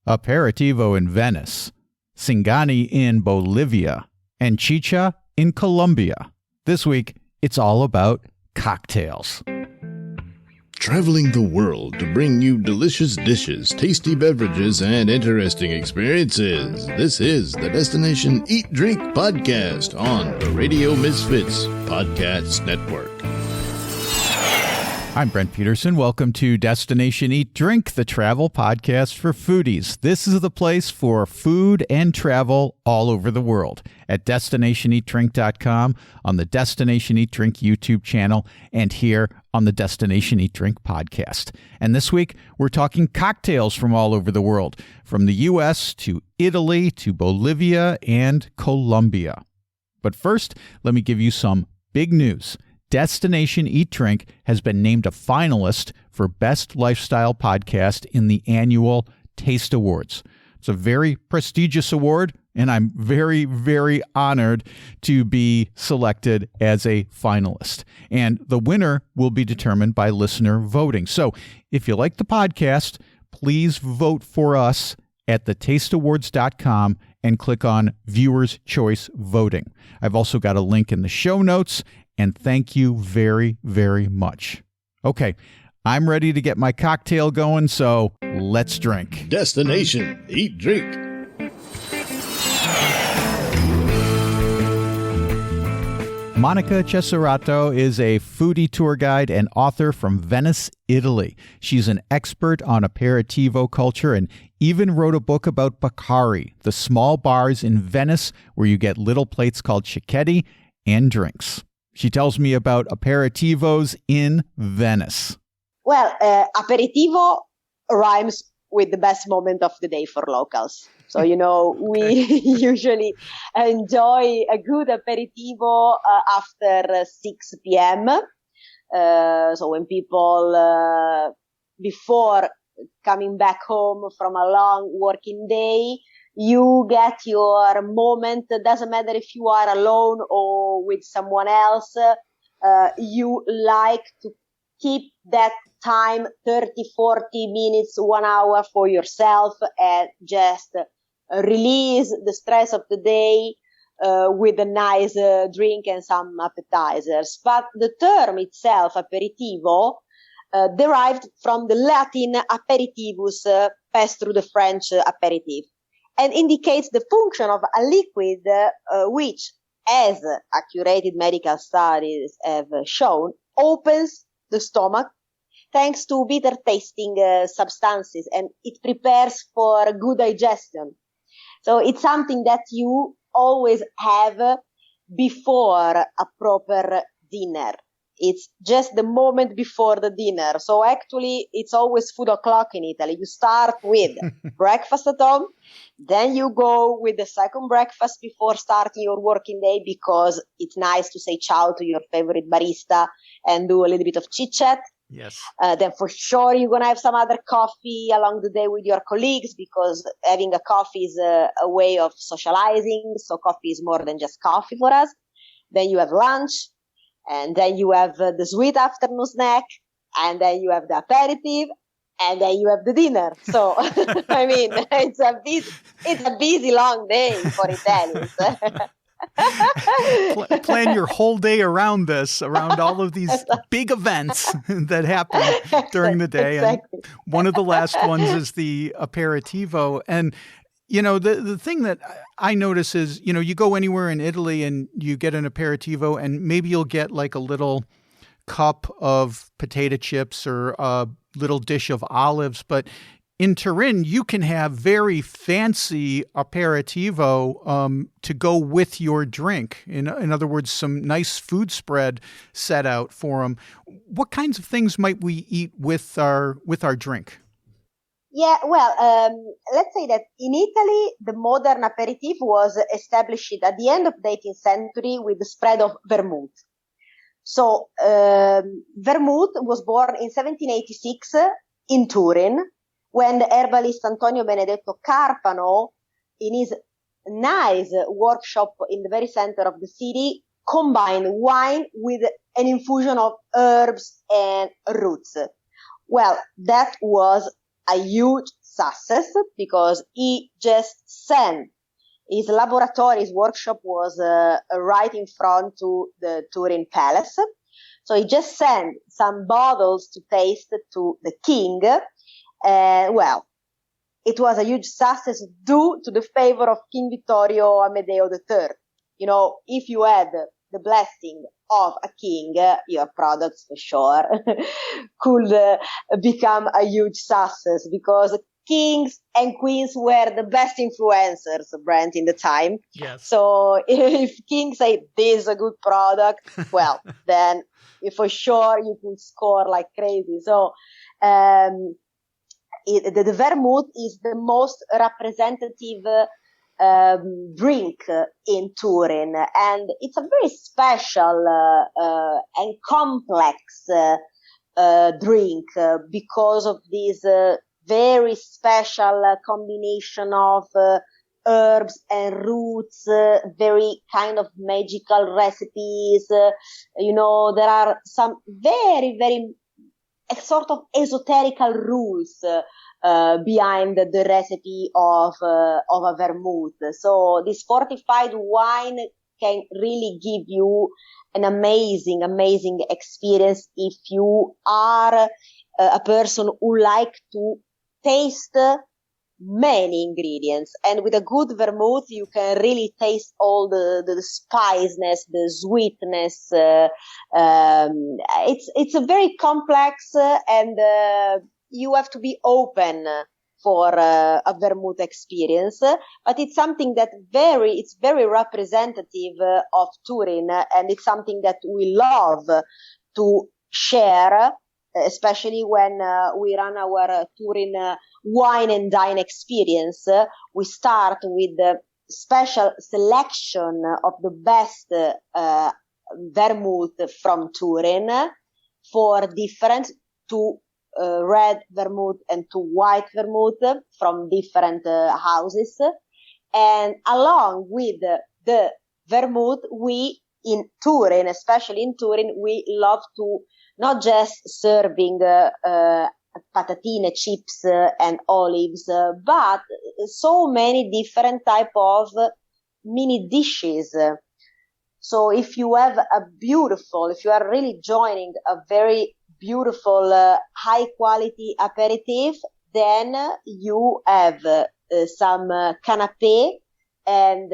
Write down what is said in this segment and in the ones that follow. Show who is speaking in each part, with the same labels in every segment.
Speaker 1: Aperitivo in Venice, Singani in Bolivia, and Chicha in Colombia. This week, it's all about cocktails.
Speaker 2: Traveling the world to bring you delicious dishes, tasty beverages, and interesting experiences. This is the Destination Eat Drink Podcast on the Radio Misfits Podcast Network.
Speaker 1: I'm Brent Peterson. Welcome to Destination Eat Drink, the travel podcast for foodies. This is the place for food and travel all over the world at destinationeatdrink.com, on the Destination Eat Drink YouTube channel, and here on the Destination Eat Drink podcast. And this week, we're talking cocktails from all over the world, from the U.S. to Italy to Bolivia and Colombia. But first, let me give you some big news. Destination Eat Drink has been named a finalist for Best Lifestyle Podcast in the annual Taste Awards. It's a very prestigious award, and I'm very, very honored to be selected as a finalist. And the winner will be determined by listener voting. So if you like the podcast, please vote for us at thetasteawards.com and click on Viewers' Choice Voting. I've also got a link in the show notes. And thank you very, very much. Okay, I'm ready to get my cocktail going, so let's drink.
Speaker 2: Destination Eat Drink.
Speaker 1: Monica Cesarato is a foodie tour guide and author from Venice, Italy. She's an expert on aperitivo culture and even wrote a book about Baccari, the small bars in Venice where you get little plates called cicchetti and drinks. She tells me about aperitivos in Venice.
Speaker 3: Well, aperitivo rhymes with the best moment of the day for locals. So, we usually enjoy a good aperitivo after 6 p.m. So when people, before coming back home from a long working day, you get your moment. Doesn't matter if you are alone or with someone else. You like to keep that time 30, 40 minutes, 1 hour for yourself and just release the stress of the day with a nice drink and some appetizers. But the term itself, aperitivo, derived from the Latin aperitivus, passed through the French aperitif, and indicates the function of a liquid which, as accurate medical studies have shown, opens the stomach thanks to bitter tasting substances, and it prepares for good digestion. So it's something that you always have before a proper dinner. It's just the moment before the dinner. So actually, it's always food o'clock in Italy. You start with breakfast at home, then you go with the second breakfast before starting your working day, because it's nice to say ciao to your favorite barista and do a little bit of chit-chat.
Speaker 1: Yes.
Speaker 3: Then for sure you're going to have some other coffee along the day with your colleagues, because having a coffee is a way of socializing. So coffee is more than just coffee for us. Then you have lunch. And then you have the sweet afternoon snack, and then you have the aperitif, and then you have the dinner. So, I mean, it's a busy long day for Italians.
Speaker 1: Plan your whole day around this, around all of these big events that happen during the day.
Speaker 3: Exactly.
Speaker 1: And one of the last ones is the aperitivo. And the thing that I notice is, you go anywhere in Italy and you get an aperitivo, and maybe you'll get like a little cup of potato chips or a little dish of olives. But in Turin, you can have very fancy aperitivo to go with your drink. In other words, some nice food spread set out for them. What kinds of things might we eat with our drink?
Speaker 3: Yeah, well, let's say that in Italy, the modern aperitif was established at the end of the 18th century with the spread of vermouth. So, vermouth was born in 1786 in Turin, when the herbalist Antonio Benedetto Carpano, in his nice workshop in the very center of the city, combined wine with an infusion of herbs and roots. Well, that was a huge success because he just sent his laboratory, his workshop was right in front to the Turin Palace. So he just sent some bottles to taste to the king. Well, it was a huge success due to the favor of King Vittorio Amedeo III. You know, if you had the blessing of a king, your products for sure could become a huge success because kings and queens were the best influencers, Brent, in the time.
Speaker 1: Yes.
Speaker 3: So if kings say this is a good product, well, then for sure you could score like crazy. So the vermouth is the most representative drink in Turin, and it's a very special and complex drink because of this very special combination of herbs and roots, very kind of magical recipes. There are some very, very sort of esoterical rules behind the recipe of a vermouth. So this fortified wine can really give you an amazing experience if you are a person who like to taste many ingredients. And with a good vermouth, you can really taste all the spiciness, the sweetness. It's a very complex and you have to be open for a vermouth experience, but it's something that it's very representative of Turin, and it's something that we love to share, especially when we run our Turin wine and dine experience. We start with the special selection of the best vermouth from Turin, for different to red vermouth and to white vermouth from different houses. And along with the vermouth, we in Turin, especially in Turin, we love to not just serving patatine, chips and olives, but so many different type of mini dishes. So if you are really joining a very beautiful, high quality aperitif, then you have some canapé and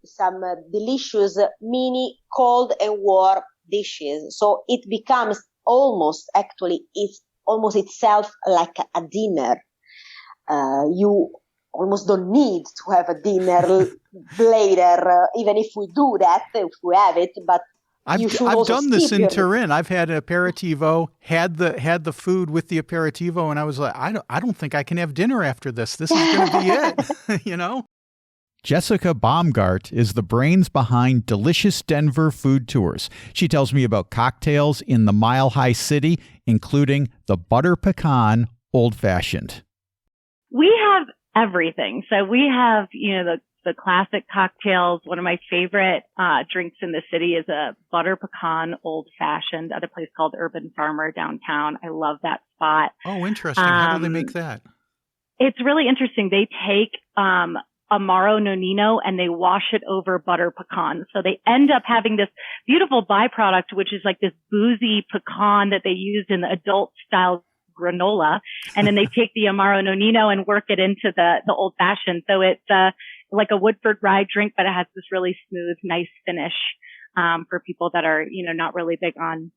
Speaker 3: some delicious mini cold and warm dishes. So it becomes almost itself like a dinner. You almost don't need to have a dinner later, even if we do that, if we have it, but
Speaker 1: I've done this in Turin. I've had an aperitivo, had the food with the aperitivo, and I was like, I don't think I can have dinner after this. This is going to be it, you know? Jessica Baumgart is the brains behind Delicious Denver Food Tours. She tells me about cocktails in the Mile High City, including the Butter Pecan Old Fashioned.
Speaker 4: We have everything. So we have, the classic cocktails. One of my favorite drinks in the city is a Butter Pecan Old Fashioned at a place called Urban Farmer downtown. I love that spot.
Speaker 1: Oh, interesting. How do they make that?
Speaker 4: It's really interesting. They take Amaro Nonino and they wash it over butter pecan. So they end up having this beautiful byproduct, which is like this boozy pecan that they use in the adult style granola. And then they take the Amaro Nonino and work it into the old fashioned. So it's like a Woodford rye drink, but it has this really smooth, nice finish for people that are, not really big on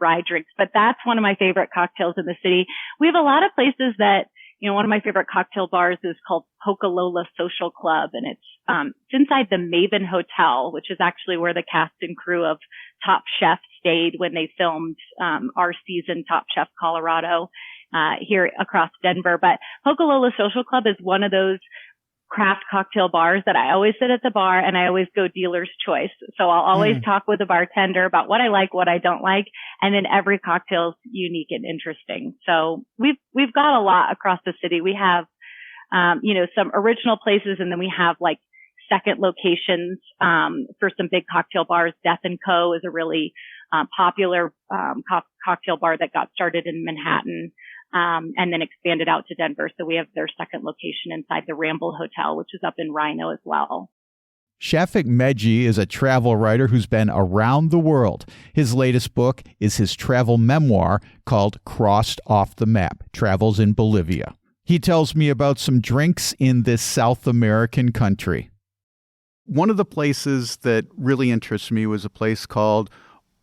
Speaker 4: rye drinks. But that's one of my favorite cocktails in the city. We have a lot of places that, one of my favorite cocktail bars is called Pocalola Social Club, and it's inside the Maven Hotel, which is actually where the cast and crew of Top Chef stayed when they filmed our season, Top Chef Colorado, here across Denver. But Pocalola Social Club is one of those craft cocktail bars that I always sit at the bar and I always go dealer's choice. So I'll always talk with the bartender about what I like, what I don't like. And then every cocktail is unique and interesting. So we've got a lot across the city. We have, some original places, and then we have like second locations, for some big cocktail bars. Death and Co. is a really, popular, cocktail bar that got started in Manhattan. and then expanded out to Denver. So we have their second location inside the Ramble Hotel, which is up in Rhino as well.
Speaker 1: Shafik Medji is a travel writer who's been around the world. His latest book is his travel memoir called Crossed Off the Map, Travels in Bolivia. He tells me about some drinks in this South American country. One of the places that really interests me was a place called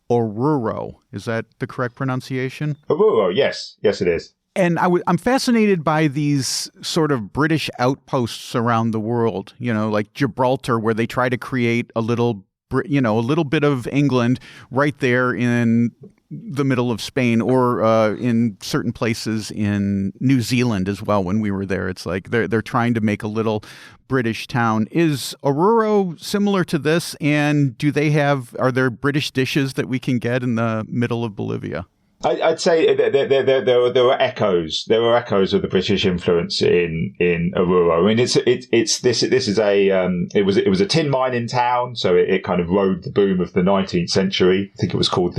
Speaker 1: Oruro. Is that the correct pronunciation?
Speaker 5: Oruro, yes. Yes, it is.
Speaker 1: And I'm fascinated by these sort of British outposts around the world, like Gibraltar, where they try to create a little bit of England right there in the middle of Spain, or in certain places in New Zealand as well. When we were there, it's like they're trying to make a little British town. Is Oruro similar to this? And are there British dishes that we can get in the middle of Bolivia?
Speaker 5: I'd say there were echoes. There were echoes of the British influence in Oruro. I mean, it was a tin mining town, so it kind of rode the boom of the 19th century. I think it was called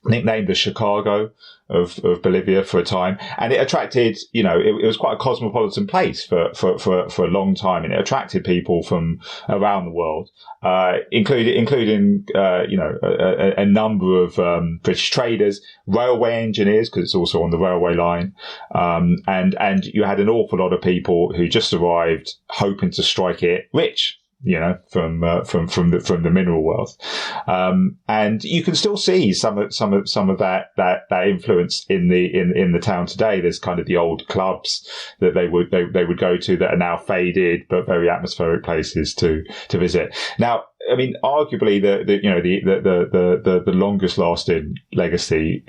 Speaker 5: nicknamed the Chicago of Bolivia for a time, and it attracted, it was quite a cosmopolitan place for a long time, and it attracted people from around the world, including a number of British traders, railway engineers, because it's also on the railway line, and you had an awful lot of people who just arrived hoping to strike it rich, from the mineral wealth, and you can still see some of that influence in the town today. There's kind of the old clubs that they would go to that are now faded, but very atmospheric places to visit. Now, I mean, arguably the longest lasting legacy,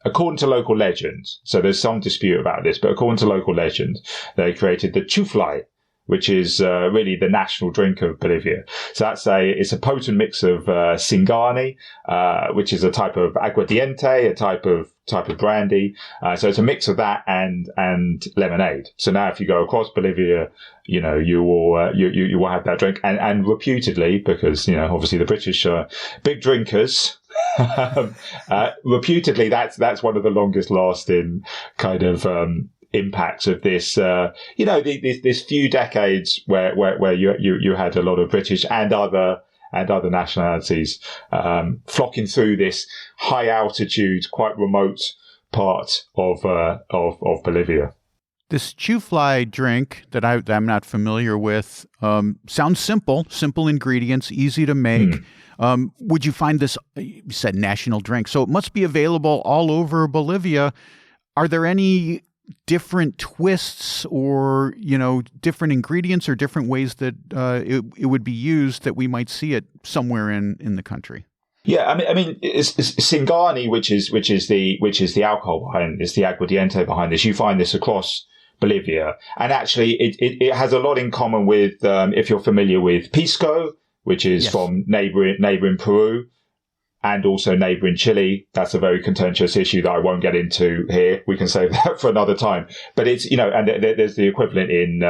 Speaker 5: according to local legend. So there's some dispute about this, but according to local legend, they created the Chuflay, which is really the national drink of Bolivia. So it's a potent mix of Singani, which is a type of aguardiente, a type of brandy. So it's a mix of that and lemonade. So now if you go across Bolivia, you will have that drink, and reputedly, because obviously the British are big drinkers. Reputedly, that's one of the longest lasting kind of impacts of this, this few decades where you had a lot of British and other nationalities flocking through this high altitude, quite remote part of Bolivia.
Speaker 1: This Chuflay drink that I'm not familiar with sounds simple ingredients, easy to make. Would you find this? You said national drink, so it must be available all over Bolivia. Are there any different twists or, different ingredients or different ways that it would be used that we might see it somewhere in the country?
Speaker 5: Yeah, I mean, it's Singani, which is the alcohol behind this, the aguardiente behind this. You find this across Bolivia, and actually, it has a lot in common with, if you're familiar with pisco, which is from neighboring Peru. And also neighbouring Chile. That's a very contentious issue that I won't get into here. We can save that for another time. But it's, and there's the equivalent in,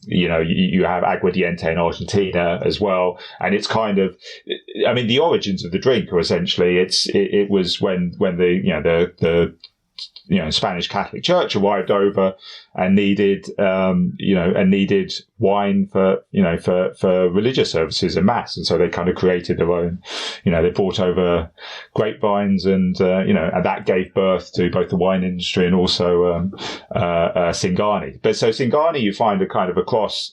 Speaker 5: you have aguardiente in Argentina as well. And it's kind of, I mean, the origins of the drink are essentially, it was when the Spanish Catholic Church arrived over and needed wine for religious services and mass. And so they kind of created their own, they brought over grapevines and that gave birth to both the wine industry and also, Singani. But so Singani you find a kind of across,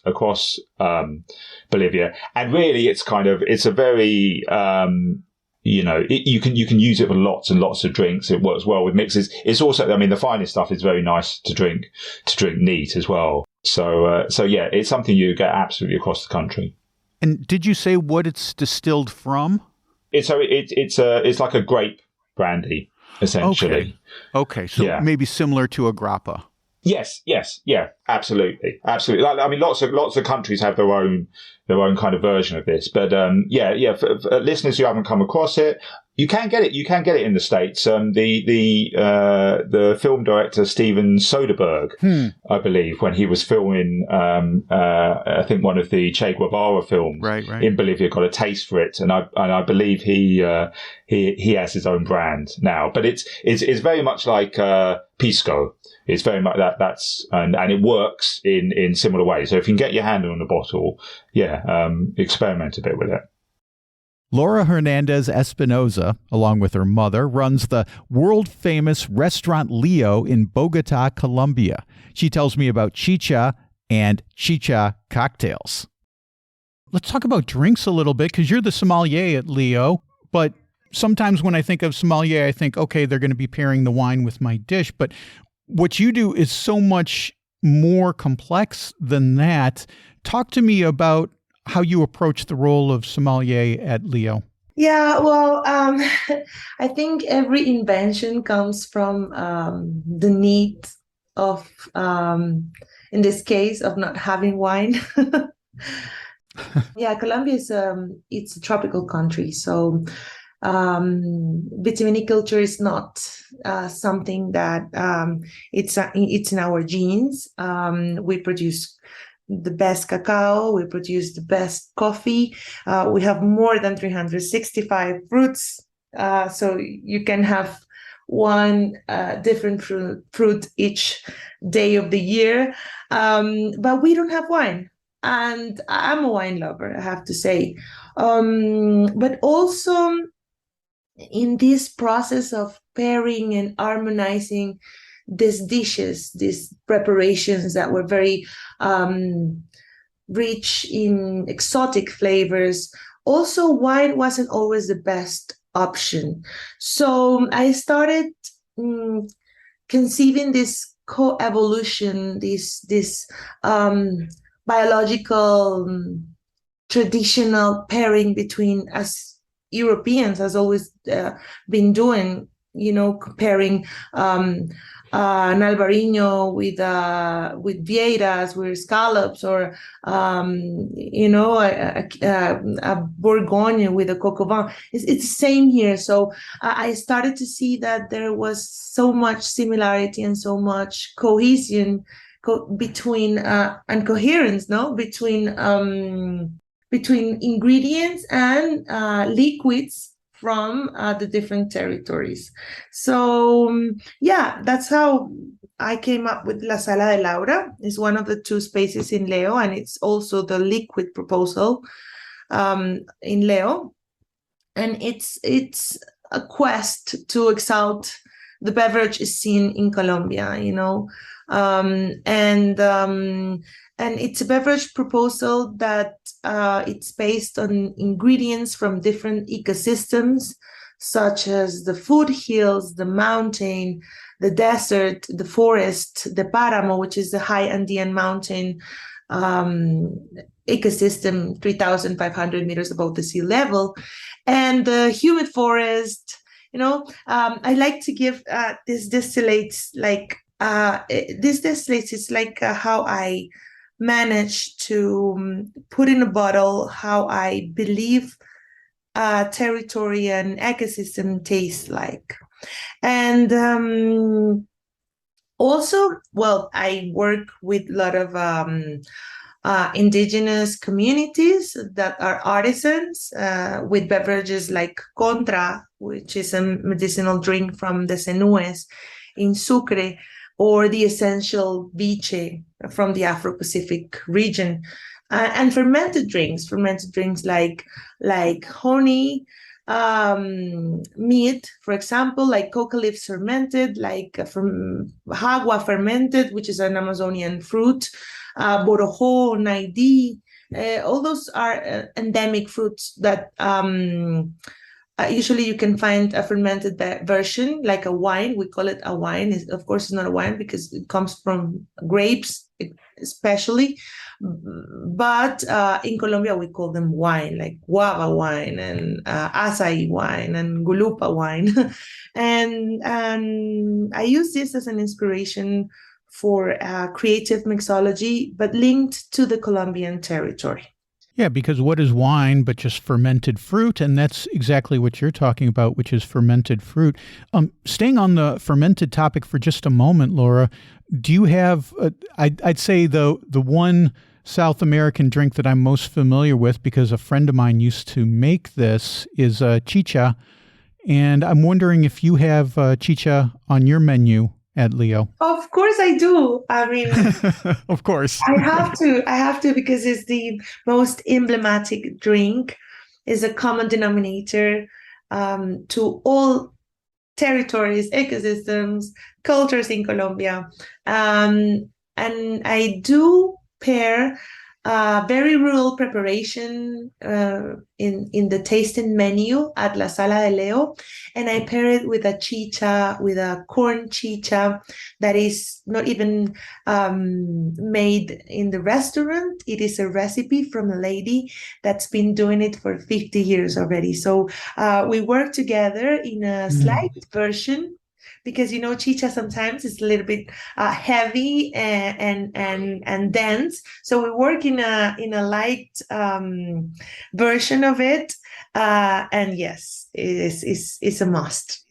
Speaker 5: Bolivia. And really it's a very, you can use it for lots and lots of drinks. It works well with mixes. It's also, I mean, the finest stuff is very nice to drink neat as well. So yeah, it's something you get absolutely across the country.
Speaker 1: And did you say what it's distilled from?
Speaker 5: It's like a grape brandy, essentially.
Speaker 1: Okay. So maybe similar to a grappa.
Speaker 5: Yes, yeah, absolutely. I mean, lots of countries have their own kind of version of this, but for listeners who haven't come across it, you can get it. You can get it in the States. The film director Steven Soderbergh, I believe, when he was filming, I think one of the Che Guevara films in Bolivia, got a taste for it, and I believe he has his own brand now. But it's very much like pisco, it's very much that's and it works in similar ways. So if you can get your hand on a bottle, experiment a bit with it.
Speaker 1: Laura Hernandez Espinoza, along with her mother, runs the world-famous restaurant Leo in Bogota, Colombia. She tells me about Chicha and Chicha cocktails. Let's talk about drinks a little bit, because you're the sommelier at Leo. But sometimes when I think of sommelier, I think, okay, they're going to be pairing the wine with my dish. But what you do is so much more complex than that. Talk to me about how you approach the role of sommelier at Leo.
Speaker 6: Yeah, well, I think every invention comes from the need of, in this case, of not having wine. Yeah, Colombia is it's a tropical country, so vitiviniculture is not something that it's in our genes. We produce the best cacao, we produce the best coffee. We have more than 365 fruits, so you can have one different fruit each day of the year. But we don't have wine. And I'm a wine lover, I have to say. But also in this process of pairing and harmonizing these dishes, these preparations that were very rich in exotic flavors, also wine wasn't always the best option. So I started conceiving this co-evolution, this biological traditional pairing between, as Europeans has always been doing, comparing an Albarino with vieiras, with scallops, or a Bourgogne with a coq au vin. It's the same here. So I started to see that there was so much similarity and so much cohesion between and coherence, between ingredients and liquids from the different territories. So that's how I came up with La Sala de Laura. It's one of the two spaces in Leo, and it's also the liquid proposal in Leo. And it's a quest to exalt the beverage scene in Colombia, and it's a beverage proposal that it's based on ingredients from different ecosystems, such as the foothills, the mountain, the desert, the forest, the páramo, which is the high Andean mountain ecosystem, 3,500 meters above the sea level, and the humid forest. I like to give this distillates like it's like how I managed to put in a bottle how I believe territory and ecosystem tastes like. And also, I work with a lot of indigenous communities that are artisans with beverages like Contra, which is a medicinal drink from the Senues in Sucre, or the essential Viche from the Afro-Pacific region, and fermented drinks like honey, meat, for example, like coca leaves fermented, like from jagua fermented, which is an Amazonian fruit, borojo, naidi. All those are endemic fruits that usually you can find a fermented version, like a wine. We call it a wine. Of course, it's not a wine because it comes from grapes, especially. But in Colombia, we call them wine, like guava wine and acai wine and gulupa wine. and I use this as an inspiration for creative mixology, but linked to the Colombian territory.
Speaker 1: Yeah, because what is wine but just fermented fruit? And that's exactly what you're talking about, which is fermented fruit. Staying on the fermented topic for just a moment, Laura, do you have, I'd say the one South American drink that I'm most familiar with, because a friend of mine used to make this, is chicha. And I'm wondering if you have chicha on your menu at Leo?
Speaker 6: Of course I do. I mean,
Speaker 1: Of course.
Speaker 6: I have to because it's the most emblematic drink. Is a common denominator to all territories, ecosystems, cultures in Colombia. And I do pair very rural preparation in the tasting menu at La Sala de Leo, and I pair it with a chicha, with a corn chicha that is not even made in the restaurant. It is a recipe from a lady that's been doing it for 50 years already. So we work together in a slight version, because chicha sometimes is a little bit heavy and dense. So we work in a light version of it, and yes, it's a must.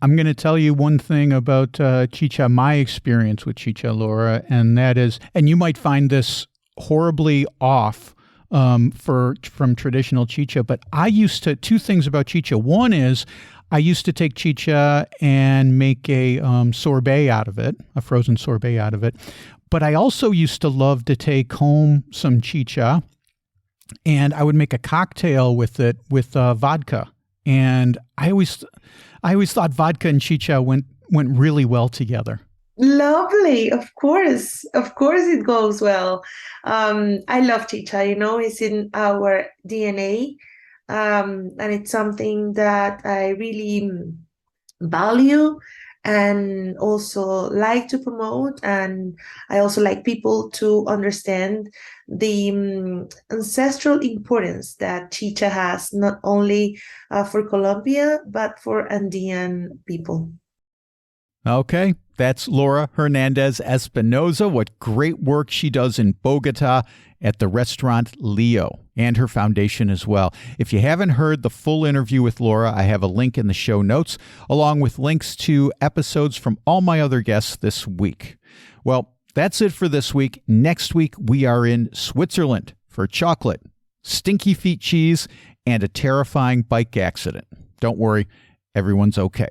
Speaker 1: I'm going to tell you one thing about chicha, my experience with chicha, Laura, and that is, and you might find this horribly off from traditional chicha, but two things about chicha. One is, I used to take chicha and make a sorbet out of it, a frozen sorbet out of it. But I also used to love to take home some chicha, and I would make a cocktail with it with vodka. And I always thought vodka and chicha went really well together.
Speaker 6: Lovely, of course it goes well. I love chicha. It's in our DNA. And it's something that I really value and also like to promote. And I also like people to understand the ancestral importance that chicha has, not only for Colombia, but for Andean people.
Speaker 1: Okay, that's Laura Hernandez Espinoza. What great work she does in Bogota at the restaurant Leo, and her foundation as well. If you haven't heard the full interview with Laura, I have a link in the show notes, along with links to episodes from all my other guests this week. Well, that's it for this week. Next week, we are in Switzerland for chocolate, stinky feet cheese, and a terrifying bike accident. Don't worry, everyone's okay.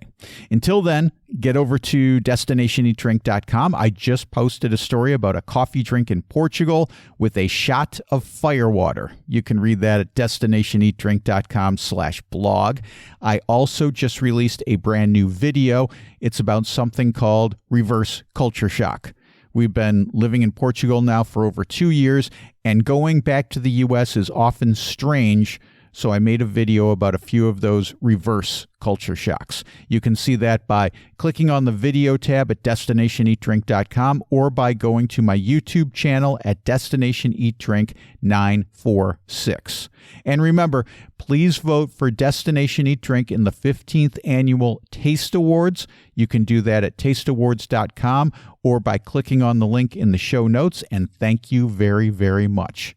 Speaker 1: Until then, get over to destinationeatdrink.com. I just posted a story about a coffee drink in Portugal with a shot of firewater. You can read that at destinationeatdrink.com/blog. I also just released a brand new video. It's about something called reverse culture shock. We've been living in Portugal now for over 2 years, and going back to the U.S. is often strange. So I made a video about a few of those reverse culture shocks. You can see that by clicking on the video tab at destinationeatdrink.com or by going to my YouTube channel at Destination Eat Drink 946. And remember, please vote for Destination Eat Drink in the 15th Annual Taste Awards. You can do that at tasteawards.com or by clicking on the link in the show notes. And thank you very, very much.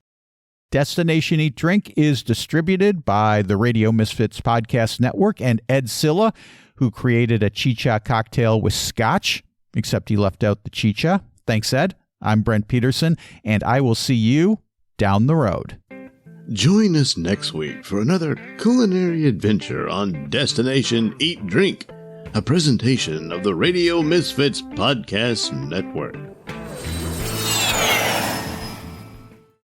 Speaker 1: Destination Eat Drink is distributed by the Radio Misfits Podcast Network and Ed Silla, who created a chicha cocktail with scotch, except he left out the chicha. Thanks, Ed. I'm Brent Peterson, and I will see you down the road.
Speaker 2: Join us next week for another culinary adventure on Destination Eat Drink, a presentation of the Radio Misfits Podcast Network.